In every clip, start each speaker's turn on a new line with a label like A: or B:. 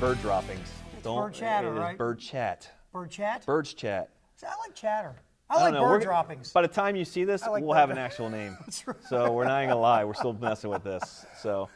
A: bird droppings.
B: It's bird chatter,
A: It is
B: right?
A: bird chat.
B: Bird chat?
A: Birds chat.
B: See, I like chatter. I
A: don't
B: like
A: know,
B: bird droppings.
A: By the time you see this,
B: I like
A: we'll
B: bird
A: have an
B: dro-
A: actual name.
B: That's right.
A: So we're not even gonna lie, we're still messing with this.
B: So,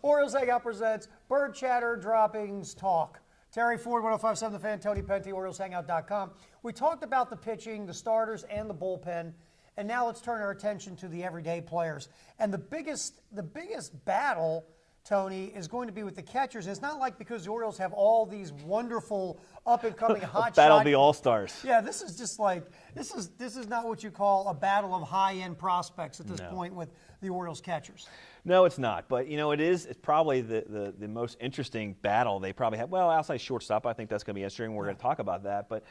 B: Orioles Hangout presents Bird Chatter Droppings Talk. Terry Ford, 105.7 The Fan, Tony Penti, OriolesHangout.com. We talked about the pitching, the starters, and the bullpen, and now let's turn our attention to the everyday players. And the biggest battle, Tony, is going to be with the catchers. And it's not like because the Orioles have all these wonderful up-and-coming hot
A: Battle
B: shot.
A: of the All-Stars.
B: Yeah, this is just like this is not what you call a battle of high-end prospects at this point with the Orioles catchers.
A: No, it's not. But, it's probably the most interesting battle they probably have. Well, outside shortstop, I think that's going to be interesting. We're going to talk about that. But,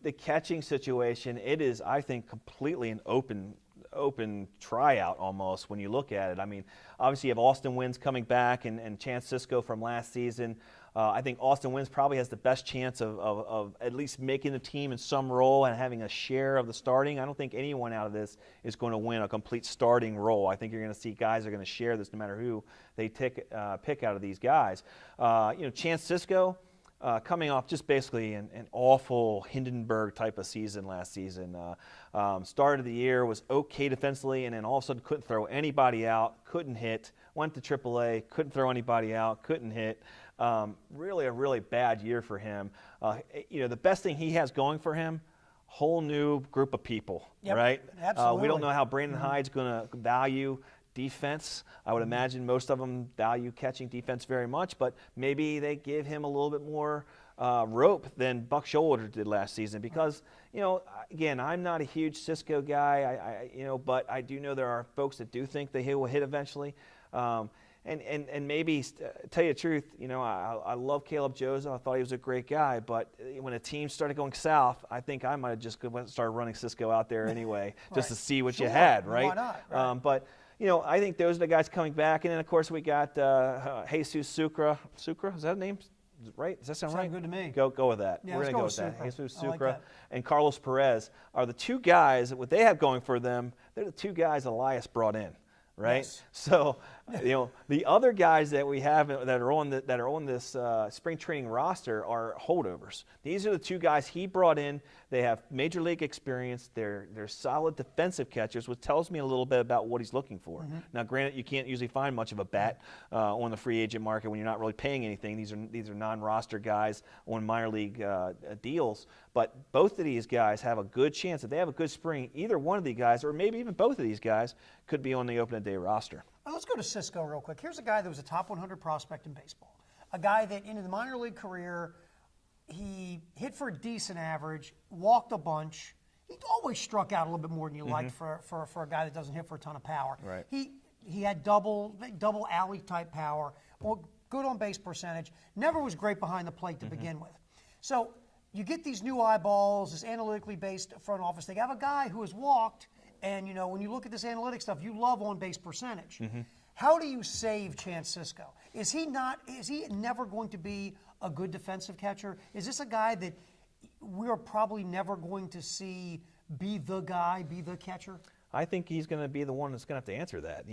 A: the catching situation, it is, I think, completely an open tryout almost when you look at it. I mean, obviously you have Austin Wynns coming back and Chance Sisco from last season. I think Austin Wynns probably has the best chance of at least making the team in some role and having a share of the starting. I don't think anyone out of this is going to win a complete starting role. I think you're going to see guys are going to share this no matter who they pick out of these guys. Chance Sisco, coming off just basically an awful Hindenburg type of season last season. Started the year, was okay defensively, and then all of a sudden couldn't throw anybody out, couldn't hit, went to AAA, couldn't throw anybody out, couldn't hit. Really a really bad year for him. The best thing he has going for him, whole new group of people,
B: Yep,
A: right?
B: absolutely.
A: We don't know how Brandon Hyde's going to value defense. I would imagine most of them value catching defense very much, but maybe they give him a little bit more rope than Buck Showalter did last season because, again, I'm not a huge Cisco guy, but I do know there are folks that do think that he will hit eventually. And maybe, tell you the truth, I love Caleb Jozo. I thought he was a great guy, but when a team started going south, I think I might have just started running Cisco out there anyway, just to see what you had, right?
B: Why not? Right.
A: But I think those are the guys coming back, and then of course we got Jesus Sucre. Sucre, is that a name? Right? Does that sound right?
B: Sounds good to me.
A: Go with that.
B: Yeah,
A: We're
B: let's
A: gonna
B: go
A: with that.
B: with
A: Jesus
B: Sucre. I like
A: Sucre
B: that.
A: and Carlos Perez are the two guys. What they have going for them, they're the two guys Elias brought in. Right,
B: Yes.
A: so the other guys that we have that are on this spring training roster are holdovers. These are the two guys he brought in. They have major league experience. They're solid defensive catchers, which tells me a little bit about what he's looking for. Now, granted, you can't usually find much of a bat on the free agent market when you're not really paying anything. These are non-roster guys on minor league deals. But both of these guys have a good chance if they have a good spring. Either one of these guys, or maybe even both of these guys, could be on the opening day roster.
B: Let's go to Cisco real quick. Here's a guy that was a top 100 prospect in baseball. A guy that in the minor league career, he hit for a decent average, walked a bunch. He always struck out a little bit more than you liked for a guy that doesn't hit for a ton of power.
A: Right.
B: He had double alley type power, well, good on base percentage. Never was great behind the plate to begin with. So you get these new eyeballs, this analytically based front office. They have a guy who has walked. And, when you look at this analytic stuff, you love on-base percentage. How do you save Chance Sisco? Is he never going to be a good defensive catcher? Is this a guy that we're probably never going to see be the guy, be the catcher?
A: I think he's going to be the one that's going to have to answer that.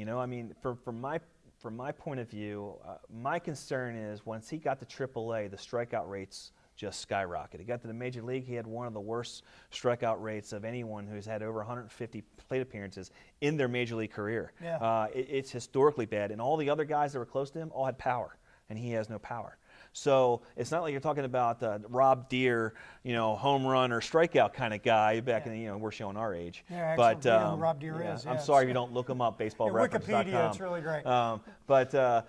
A: From my point of view, my concern is once he got to AAA, the strikeout rates just skyrocketed. He got to the major league, he had one of the worst strikeout rates of anyone who's had over 150 plate appearances in their major league career.
B: Yeah.
A: It's historically bad, and all the other guys that were close to him all had power, and he has no power. So it's not like you're talking about Rob Deere, home run or strikeout kind of guy back in, we're showing our age.
B: Yeah,
A: but
B: actually, we know who Rob Deere is.
A: I'm sorry if you don't look him up, baseballreference.com.
B: Wikipedia, it's really great.
A: But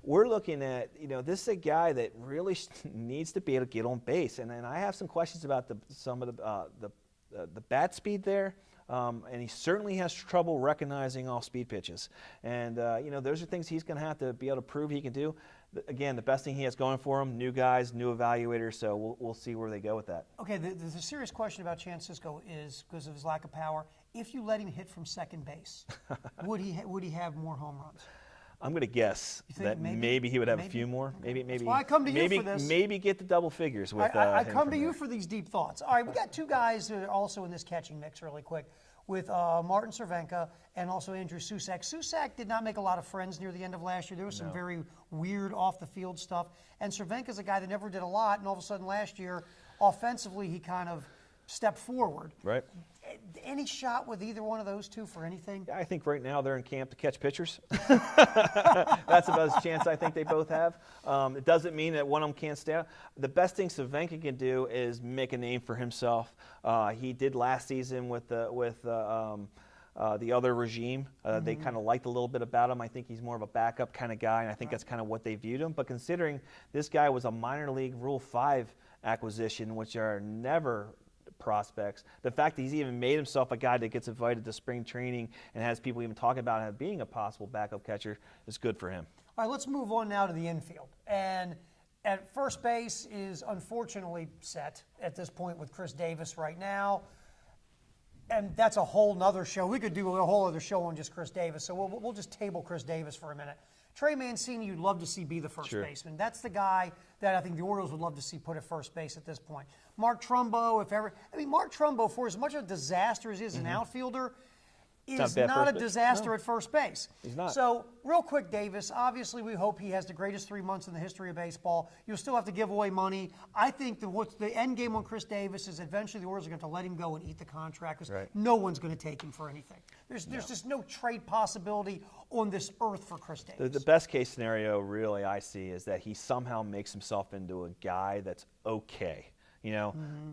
A: we're looking at, this is a guy that really needs to be able to get on base. And I have some questions about some of the bat speed there. And he certainly has trouble recognizing off-speed pitches. And, those are things he's going to have to be able to prove he can do. Again, the best thing he has going for him, new guys, new evaluators, so we'll see where they go with that.
B: Okay, the serious question about Chance Sisco is, because of his lack of power, if you let him hit from second base, would he have more home runs?
A: I'm going to guess that maybe he would have a few more. Maybe.
B: That's why I come to you for this.
A: Maybe get the double figures with
B: I
A: him
B: come
A: from
B: to you
A: there.
B: for these deep thoughts. All right, we got two guys who are also in this catching mix really quick. with Martin Cervenka and also Andrew Susak. Susak did not make a lot of friends near the end of last year. There was some very weird off-the-field stuff. And Cervenka's a guy that never did a lot, and all of a sudden last year, offensively, he kind of stepped forward.
A: Right.
B: Any shot with either one of those two for anything?
A: I think right now they're in camp to catch pitchers. That's the best chance I think they both have. It doesn't mean that one of them can't stay out. The best thing Cervenka can do is make a name for himself. He did last season with the other regime. They kind of liked a little bit about him. I think he's more of a backup kind of guy, and I think that's kind of what they viewed him. But considering this guy was a minor league Rule 5 acquisition, which are never prospects, the fact that he's even made himself a guy that gets invited to spring training and has people even talking about him being a possible backup catcher is good for him.
B: All right, let's move on now to the infield. And at first base is unfortunately set at this point with Chris Davis right now. And that's a whole nother show. We could do a whole other show on just Chris Davis. So we'll just table Chris Davis for a minute. Trey Mancini, you'd love to see be the first baseman. That's the guy that I think the Orioles would love to see put at first base at this point. Mark Trumbo, if ever. I mean, Mark Trumbo, for as much of a disaster as he is an outfielder, is not a disaster at first base.
A: He's not.
B: So, real quick, Davis, obviously we hope he has the greatest 3 months in the history of baseball. You'll still have to give away money. I think what's the end game on Chris Davis is eventually the Orioles are going to let him go and eat the contract because no one's going to take him for anything. There's just no trade possibility on this earth for Chris Davis.
A: The best case scenario, really, I see is that he somehow makes himself into a guy that's okay.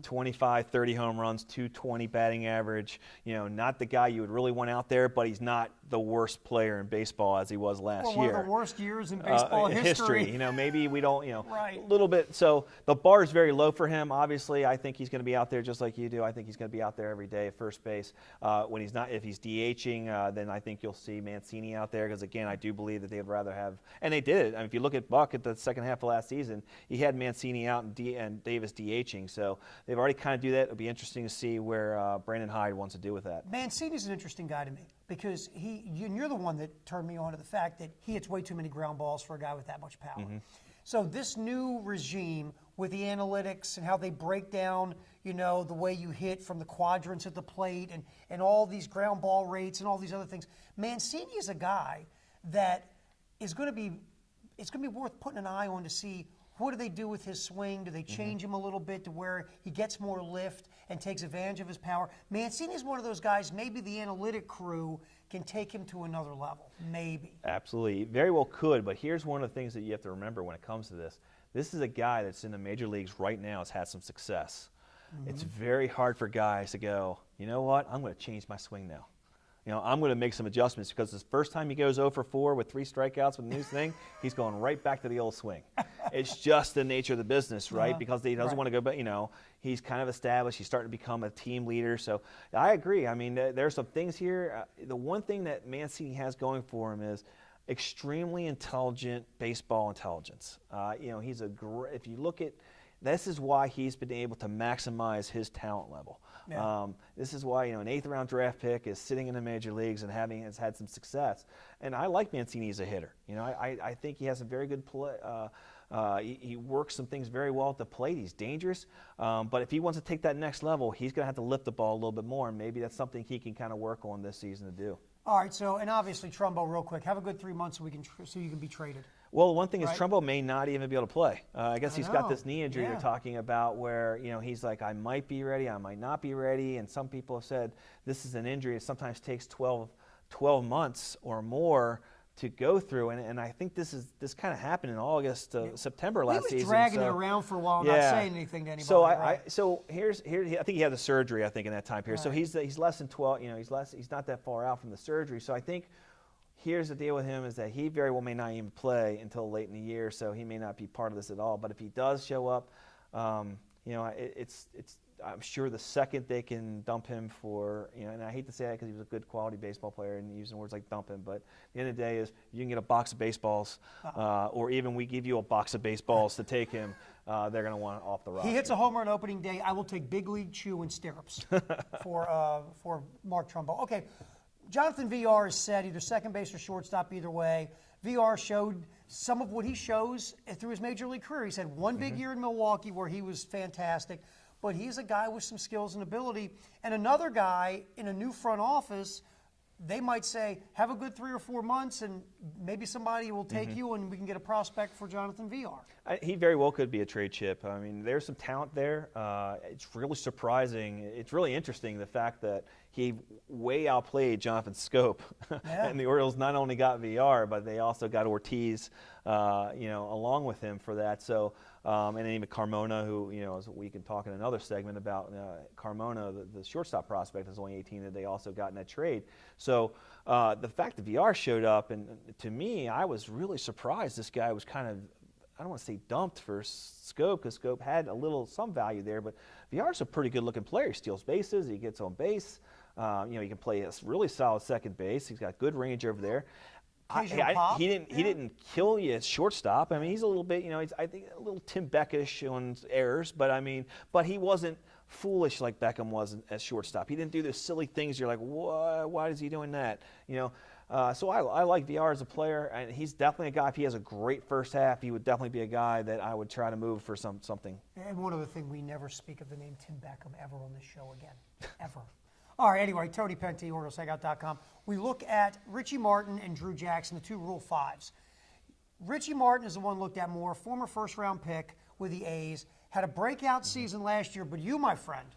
A: 25, 30 home runs, 220 batting average. Not the guy you would really want out there, but he's not the worst player in baseball as he was last year.
B: One of the worst years in baseball history.
A: Maybe we don't,
B: right.
A: A little bit. So the bar is very low for him. Obviously, I think he's going to be out there just like you do. I think he's going to be out there every day at first base. When he's not, if he's DHing, then I think you'll see Mancini out there because, again, I do believe that they'd rather have, and they did it. I mean, if you look at Buck at the second half of last season, he had Mancini out and Davis DHing. So they've already kind of do that. It'll be interesting to see where Brandon Hyde wants to do with that.
B: Mancini's an interesting guy to me because you're the one that turned me on to the fact that he hits way too many ground balls for a guy with that much power. So this new regime with the analytics and how they break down, the way you hit from the quadrants at the plate and all these ground ball rates and all these other things, Mancini is a guy that is going to be, it's going to be worth putting an eye on to see what do they do with his swing? Do they change him a little bit to where he gets more lift and takes advantage of his power? Mancini is one of those guys, maybe the analytic crew can take him to another level. Maybe.
A: Absolutely. Very well could, but here's one of the things that you have to remember when it comes to this. This is a guy that's in the major leagues right now, has had some success. It's very hard for guys to go, you know what, I'm going to change my swing now. I'm going to make some adjustments because the first time he goes 0 for 4 with 3 strikeouts with the new thing, he's going right back to the old swing. It's just the nature of the business, right? Because he doesn't want to go back. He's kind of established. He's starting to become a team leader. So I agree. I mean, there's some things here. The one thing that Mancini has going for him is extremely intelligent baseball intelligence. He's if you look at, this is why he's been able to maximize his talent level. Yeah. This is why an 8th round draft pick is sitting in the major leagues and has had some success. And I like Mancini as a hitter. I think he has a very good play. He works some things very well at the plate. He's dangerous. But if he wants to take that next level, he's going to have to lift the ball a little bit more. And maybe that's something he can kind of work on this season to do.
B: All right. So, and obviously Trumbo, real quick, have a good 3 months so you can be traded.
A: Well, one thing is Trumbo may not even be able to play. I guess he's got this knee injury you're talking about where, he's like, I might be ready, I might not be ready. And some people have said this is an injury that sometimes takes 12 months or more to go through. And I think this kind of happened in August, September last season.
B: He was dragging it around for a while, not saying anything to anybody.
A: So here, I think he had the surgery, I think, in that time period. So he's less than 12, he's not that far out from the surgery. So I think here's the deal with him is that he very well may not even play until late in the year, so he may not be part of this at all. But if he does show up, I'm sure the second they can dump him for, and I hate to say that because he was a good quality baseball player and using words like dump him, but at the end of the day is you can get a box of baseballs or even we give you a box of baseballs to take him, they're going to want off the roster.
B: He hits a home run opening day. I will take Big League Chew and stirrups for Mark Trumbo. Okay. Jonathan VR is set either second base or shortstop, either way. VR showed some of what he shows through his major league career. He's had one big year in Milwaukee where he was fantastic. but he's a guy with some skills and ability. And another guy in a new front office, they might say, have a good 3 or 4 months, and maybe somebody will take you, and we can get a prospect for Jonathan Villar.
A: He very well could be a trade chip. I mean, there's some talent there. It's really surprising. It's really interesting, the fact that he way outplayed Jonathan Scope.
B: Yeah.
A: And the Orioles not only got VR, but they also got Ortiz, along with him for that. So, and then even Carmona, who, as we can talk in another segment about Carmona, the shortstop prospect is only 18 that they also got in that trade. So the fact that VR showed up, and to me, I was really surprised this guy was kind of, I don't want to say dumped for Scope, because Scope had some value there, but VR's a pretty good looking player. He steals bases, he gets on base. He can play a really solid second base. He's got good range over there. He didn't kill you at shortstop. I mean, he's a little bit, I think a little Tim Beckish on errors, but he wasn't foolish like Beckham was at shortstop. He didn't do those silly things. You're like, why is he doing that? So I like VR as a player, and he's definitely a guy. If he has a great first half, he would definitely be a guy that I would try to move for something.
B: And one other thing, we never speak of the name Tim Beckham ever on this show again, ever. All right, anyway, Tony Penti, OriolesHangout.com. We look at Richie Martin and Drew Jackson, the two Rule 5s. Richie Martin is the one looked at more, former first-round pick with the A's, had a breakout season last year, but you, my friend,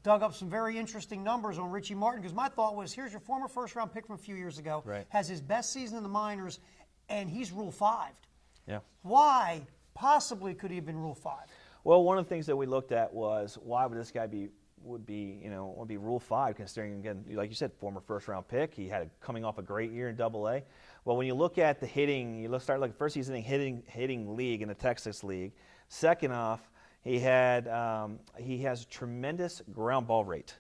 B: dug up some very interesting numbers on Richie Martin, because my thought was, here's your former first-round pick from a few years ago,
A: right,
B: has his best season in the minors, and he's Rule 5'd.
A: Yeah.
B: Why possibly could he have been Rule 5?
A: Well, one of the things that we looked at was, why would this guy would be Rule 5, considering, again, like you said, former first-round pick. He had coming off a great year in AA. Well, when you look at the hitting, first he's in a hitting league in the Texas League. Second off, he has tremendous ground ball rate.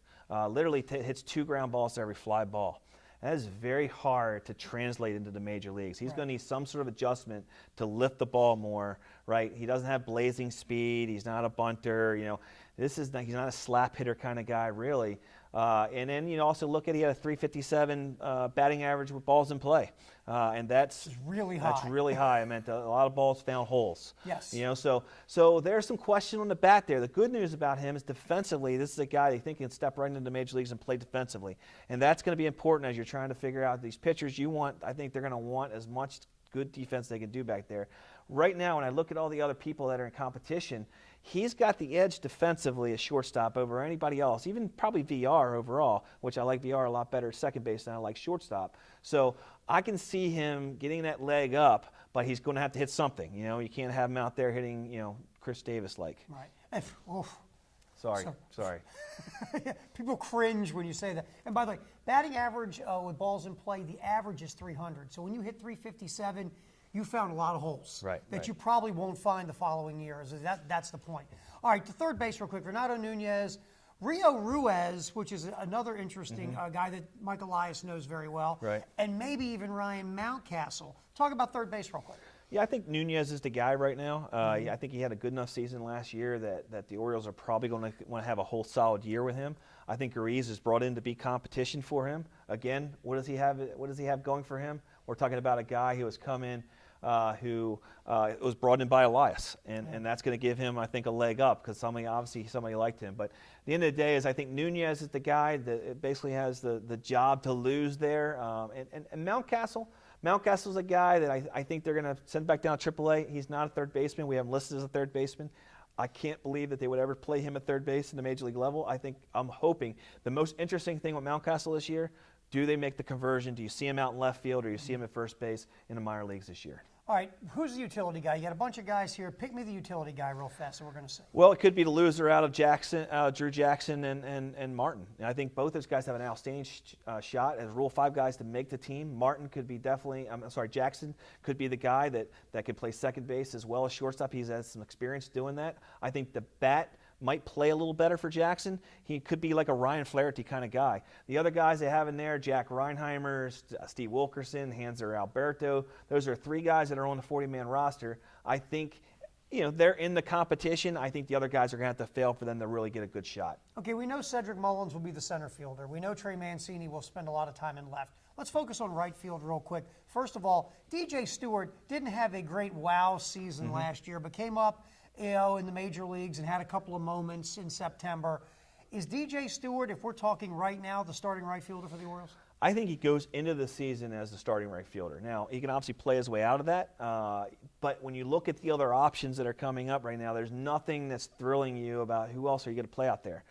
A: Literally hits 2 ground balls to every fly ball. And that is very hard to translate into the major leagues. He's going to need some sort of adjustment to lift the ball more, right? He doesn't have blazing speed. He's not a bunter. He's not a slap hitter kind of guy, really. And then also look at, he had a 357 batting average with balls in play, and that's
B: really high.
A: That's really high. I meant a lot of balls found holes.
B: Yes.
A: So there's some question on the bat there. The good news about him is defensively, this is a guy they think can step right into the major leagues and play defensively, and that's going to be important as you're trying to figure out these pitchers. I think they're going to want as much good defense they can do back there. Right now, when I look at all the other people that are in competition, he's got the edge defensively at shortstop over anybody else, even probably VR overall, which I like VR a lot better at second base than I like shortstop. So I can see him getting that leg up, but he's going to have to hit something. You can't have him out there hitting, Chris Davis-like.
B: Right.
A: Sorry.
B: People cringe when you say that. And by the way, batting average with balls in play, the average is 300. So when you hit 357, you found a lot of holes that you probably won't find the following years. That's the point. All right, to third base real quick. Renato Nunez, Rio Ruiz, which is another interesting guy that Mike Elias knows very well, and maybe even Ryan Mountcastle. Talk about third base real quick.
A: Yeah, I think Nunez is the guy right now. I think he had a good enough season last year that the Orioles are probably going to want to have a whole solid year with him. I think Ruiz is brought in to be competition for him. Again, what does he have going for him? We're talking about a guy who has come in who was brought in by Elias, and that's going to give him, I think, a leg up, because somebody liked him. But at the end of the day, I think Nunez is the guy that basically has the job to lose there. And Mountcastle's a guy that I think they're going to send back down to AAA. He's not a third baseman. We have him listed as a third baseman. I can't believe that they would ever play him at third base in the major league level. I'm hoping the most interesting thing with Mountcastle this year, do they make the conversion? Do you see him out in left field, or do you see him at first base in the minor leagues this year?
B: All right, who's the utility guy? You got a bunch of guys here. Pick me the utility guy real fast, and we're going to see.
A: Well, it could be the loser out of Drew Jackson and Martin. And I think both those guys have an outstanding shot as Rule 5 guys to make the team. Jackson could be the guy that could play second base as well as shortstop. He's had some experience doing that. I think the bat might play a little better for Jackson. He could be like a Ryan Flaherty kind of guy. The other guys they have in there, Jack Reinheimer, Steve Wilkerson, Hanser Alberto, those are 3 guys that are on the 40-man roster. I think, they're in the competition. I think the other guys are going to have to fail for them to really get a good shot.
B: Okay, we know Cedric Mullins will be the center fielder. We know Trey Mancini will spend a lot of time in left. Let's focus on right field real quick. First of all, DJ Stewart didn't have a great wow season last year, but came up in the major leagues and had a couple of moments in September. Is DJ Stewart, if we're talking right now, the starting right fielder for the Orioles?
A: I think he goes into the season as the starting right fielder. Now, he can obviously play his way out of that, but when you look at the other options that are coming up right now, there's nothing that's thrilling you about who else are you going to play out there.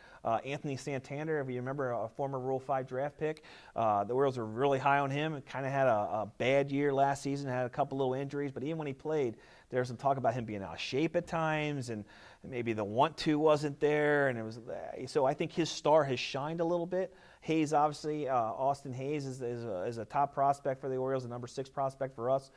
A: Anthony Santander, if you remember, a former Rule 5 draft pick, the Orioles were really high on him and kind of had a bad year last season, had a couple little injuries, but even when he played, there was some talk about him being out of shape at times, and maybe the want-to wasn't there, and it was so I think his star has shined a little bit. Hayes, obviously, Austin Hayes is a top prospect for the Orioles, a number 6 prospect for us.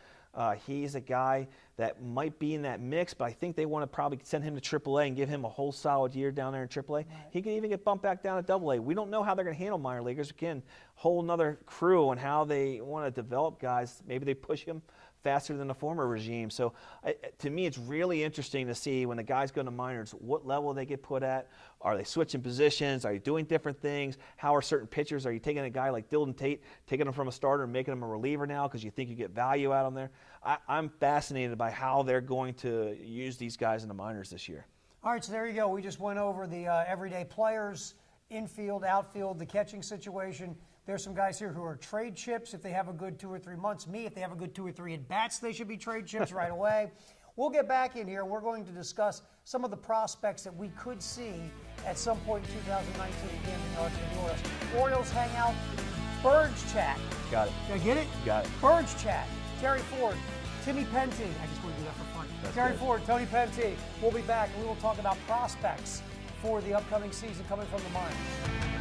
A: He's a guy that might be in that mix, but I think they want to probably send him to AAA and give him a whole solid year down there in AAA. Right. He could even get bumped back down to AA. We don't know how they're going to handle minor leaguers. Again, whole nother crew on how they want to develop guys. Maybe they push him faster than the former regime. So to me, it's really interesting to see when the guys go to minors, what level they get put at. Are they switching positions? Are you doing different things? How are certain pitchers? Are you taking a guy like Dylan Tate, taking him from a starter and making him a reliever now because you think you get value out of him there? I'm fascinated by how they're going to use these guys in the minors this year.
B: All right, so there you go. We just went over the everyday players, infield, outfield, the catching situation. There's some guys here who are trade chips if they have a good 2 or 3 months. Me, if they have a good 2 or 3 at-bats, they should be trade chips right away. We'll get back in here. We're going to discuss some of the prospects that we could see at some point in 2019 at Camden Yards for the Orioles. Orioles hang out, Birds Chat.
A: Got it.
B: Did I get it?
A: Got it.
B: Birds Chat. Terry Ford, Timmy Penty. I just want to do that for fun.
A: That's
B: Terry
A: good.
B: Ford, Tony Penty. We'll be back and we will talk about prospects for the upcoming season coming from the minors.